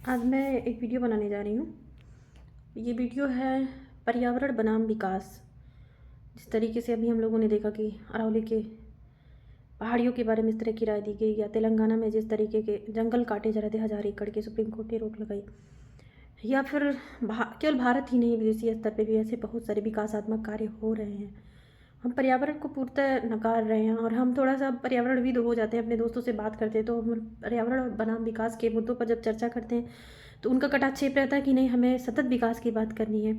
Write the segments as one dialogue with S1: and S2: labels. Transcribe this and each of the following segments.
S1: आज मैं एक वीडियो बनाने जा रही हूँ। ये वीडियो है पर्यावरण बनाम विकास। जिस तरीके से अभी हम लोगों ने देखा कि अरावली के पहाड़ियों के बारे में इस तरह की राय दी गई, या तेलंगाना में जिस तरीके के जंगल काटे जा रहे थे 1000 एकड़ के, सुप्रीम कोर्ट ने रोक लगाई, या फिर केवल भारत ही नहीं विदेशी स्तर पे भी ऐसे बहुत सारे विकासात्मक कार्य हो रहे हैं। हम पर्यावरण को पूर्णतः नकार रहे हैं और हम थोड़ा सा पर्यावरणविद हो जाते हैं। अपने दोस्तों से बात करते हैं तो हम पर्यावरण बनाम विकास के मुद्दों पर जब चर्चा करते हैं तो उनका कटाक्षेप रहता है कि नहीं, हमें सतत विकास की बात करनी है।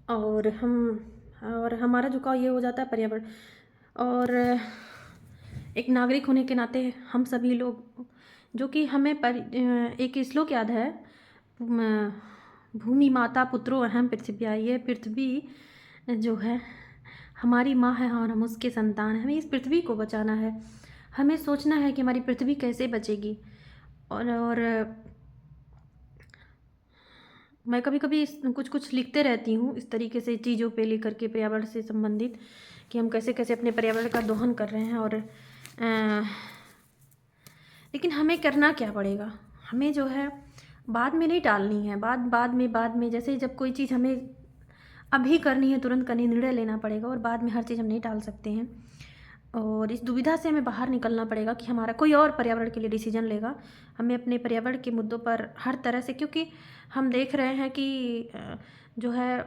S1: और हमारा झुकाव ये हो जाता है पर्यावरण। और एक नागरिक होने के नाते हम सभी लोग, जो कि हमें एक श्लोक याद है, भूमि माता पुत्रो अहम पृथिव्या। ये पृथ्वी जो है हमारी माँ है और हम उसके संतान हैं। हमें इस पृथ्वी को बचाना है। हमें सोचना है कि हमारी पृथ्वी कैसे बचेगी। और मैं कभी कभी कुछ कुछ लिखते रहती हूँ इस तरीके से चीज़ों पे लेकर के, पर्यावरण से संबंधित, कि हम कैसे कैसे अपने पर्यावरण का दोहन कर रहे हैं। और लेकिन हमें करना क्या पड़ेगा? हमें जो है बाद में नहीं टालनी है। बाद में जैसे जब कोई चीज़ हमें अभी करनी है, तुरंत करनी, निर्णय लेना पड़ेगा। और बाद में हर चीज़ हम नहीं टाल सकते हैं। और इस दुविधा से हमें बाहर निकलना पड़ेगा कि हमारा कोई और पर्यावरण के लिए डिसीजन लेगा। हमें अपने पर्यावरण के मुद्दों पर हर तरह से, क्योंकि हम देख रहे हैं कि जो है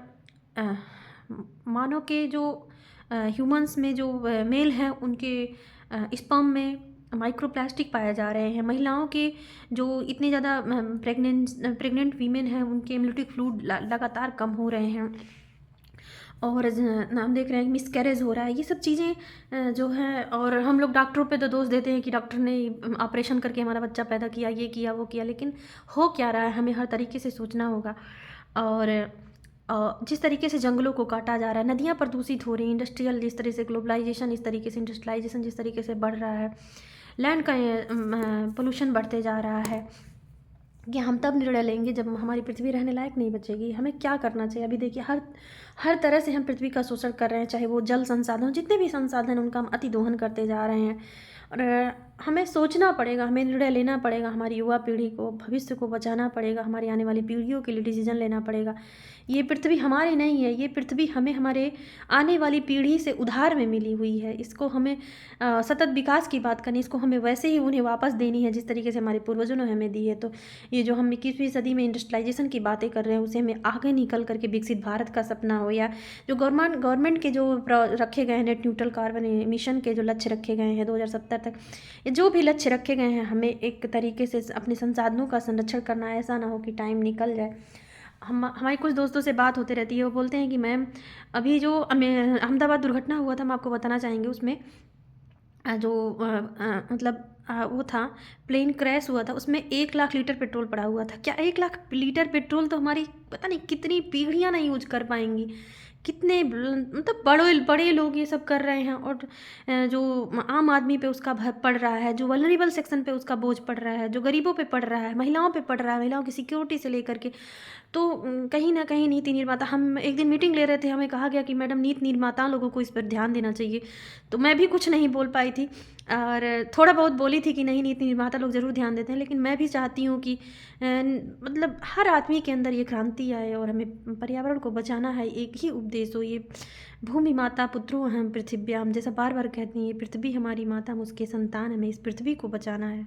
S1: मानव के जो ह्यूमंस में जो मेल हैं उनके स्पर्म में माइक्रो प्लास्टिक पाए जा रहे हैं। महिलाओं के जो इतने ज़्यादा प्रेग्नेंट वीमेन हैं उनके एम्नियोटिक फ्लूइड लगातार कम हो रहे हैं। और हम देख रहे हैं मिसकैरेज हो रहा है। ये सब चीज़ें जो है, और हम लोग डॉक्टरों पे तो दोष देते हैं कि डॉक्टर ने ऑपरेशन करके हमारा बच्चा पैदा किया, ये किया वो किया, लेकिन हो क्या रहा है हमें हर तरीके से सोचना होगा। और जिस तरीके से जंगलों को काटा जा रहा है, नदियाँ प्रदूषित हो रही हैं, इंडस्ट्रियल जिस तरह से ग्लोबलाइजेशन, इस तरीके से इंडस्ट्रियलाइजेशन जिस तरीके से बढ़ रहा है, लैंड का पोल्यूशन बढ़ते जा रहा है, कि हम तब निर्णय लेंगे जब हमारी पृथ्वी रहने लायक नहीं बचेगी। हमें क्या करना चाहिए? अभी देखिए हर तरह से हम पृथ्वी का शोषण कर रहे हैं, चाहे वो जल संसाधन, जितने भी संसाधन उनका हम अति दोहन करते जा रहे हैं। और हमें सोचना पड़ेगा, हमें निर्णय लेना पड़ेगा, हमारी युवा पीढ़ी को, भविष्य को बचाना पड़ेगा, हमारी आने वाली पीढ़ियों के लिए डिसीजन लेना पड़ेगा। ये पृथ्वी हमारी नहीं है, ये पृथ्वी हमें हमारे आने वाली पीढ़ी से उधार में मिली हुई है। इसको हमें सतत विकास की बात करनी, इसको हमें वैसे ही उन्हें वापस देनी है जिस तरीके से हमारे पूर्वजों ने हमें दी है। तो ये जो हम 21वीं सदी में इंडस्ट्रियलाइजेशन की बातें कर रहे हैं, उसे हमें आगे निकल करके विकसित भारत का सपना हो, या जो गवर्नमेंट के जो रखे गए हैं नेट न्यूट्रल कार्बन एमिशन के जो लक्ष्य रखे गए हैं 2070 तक, ये जो भी लक्ष्य रखे गए हैं, हमें एक तरीके से अपने संसाधनों का संरक्षण करना है। ऐसा ना हो कि टाइम निकल जाए। हमारी कुछ दोस्तों से बात होती रहती है, वो बोलते हैं कि मैम अभी जो अहमदाबाद दुर्घटना हुआ था, हम आपको बताना चाहेंगे उसमें जो मतलब वो था, प्लेन क्रैश हुआ था, उसमें 1 लाख लीटर पेट्रोल पड़ा हुआ था। क्या 1 लाख लीटर पेट्रोल तो हमारी पता नहीं कितनी पीढ़ियाँ नहीं यूज कर पाएंगी। कितने मतलब बड़े बड़े लोग ये सब कर रहे हैं, और जो आम आदमी पे उसका पड़ रहा है, जो वल्नरेबल सेक्शन पे उसका बोझ पड़ रहा है, जो गरीबों पे पड़ रहा है, महिलाओं पे पड़ रहा है, महिलाओं की सिक्योरिटी से लेकर के। तो कहीं ना कहीं नीति निर्माता, हम एक दिन मीटिंग ले रहे थे, हमें कहा गया कि मैडम नीति निर्माता लोगों को इस पर ध्यान देना चाहिए। तो मैं भी कुछ नहीं बोल पाई थी, और थोड़ा बहुत बोली थी कि नहीं, नीति निर्माता लोग ज़रूर ध्यान देते हैं, लेकिन मैं भी चाहती हूँ कि मतलब हर आदमी के अंदर ये क्रांति आए और हमें पर्यावरण को बचाना है। एक ही उपदेश हो, ये भूमि माता पुत्रो अहम पृथिव्याम, जैसा बार बार कहती हैं, ये पृथ्वी हमारी माता, हम उसके संतान, हमें इस पृथ्वी को बचाना है।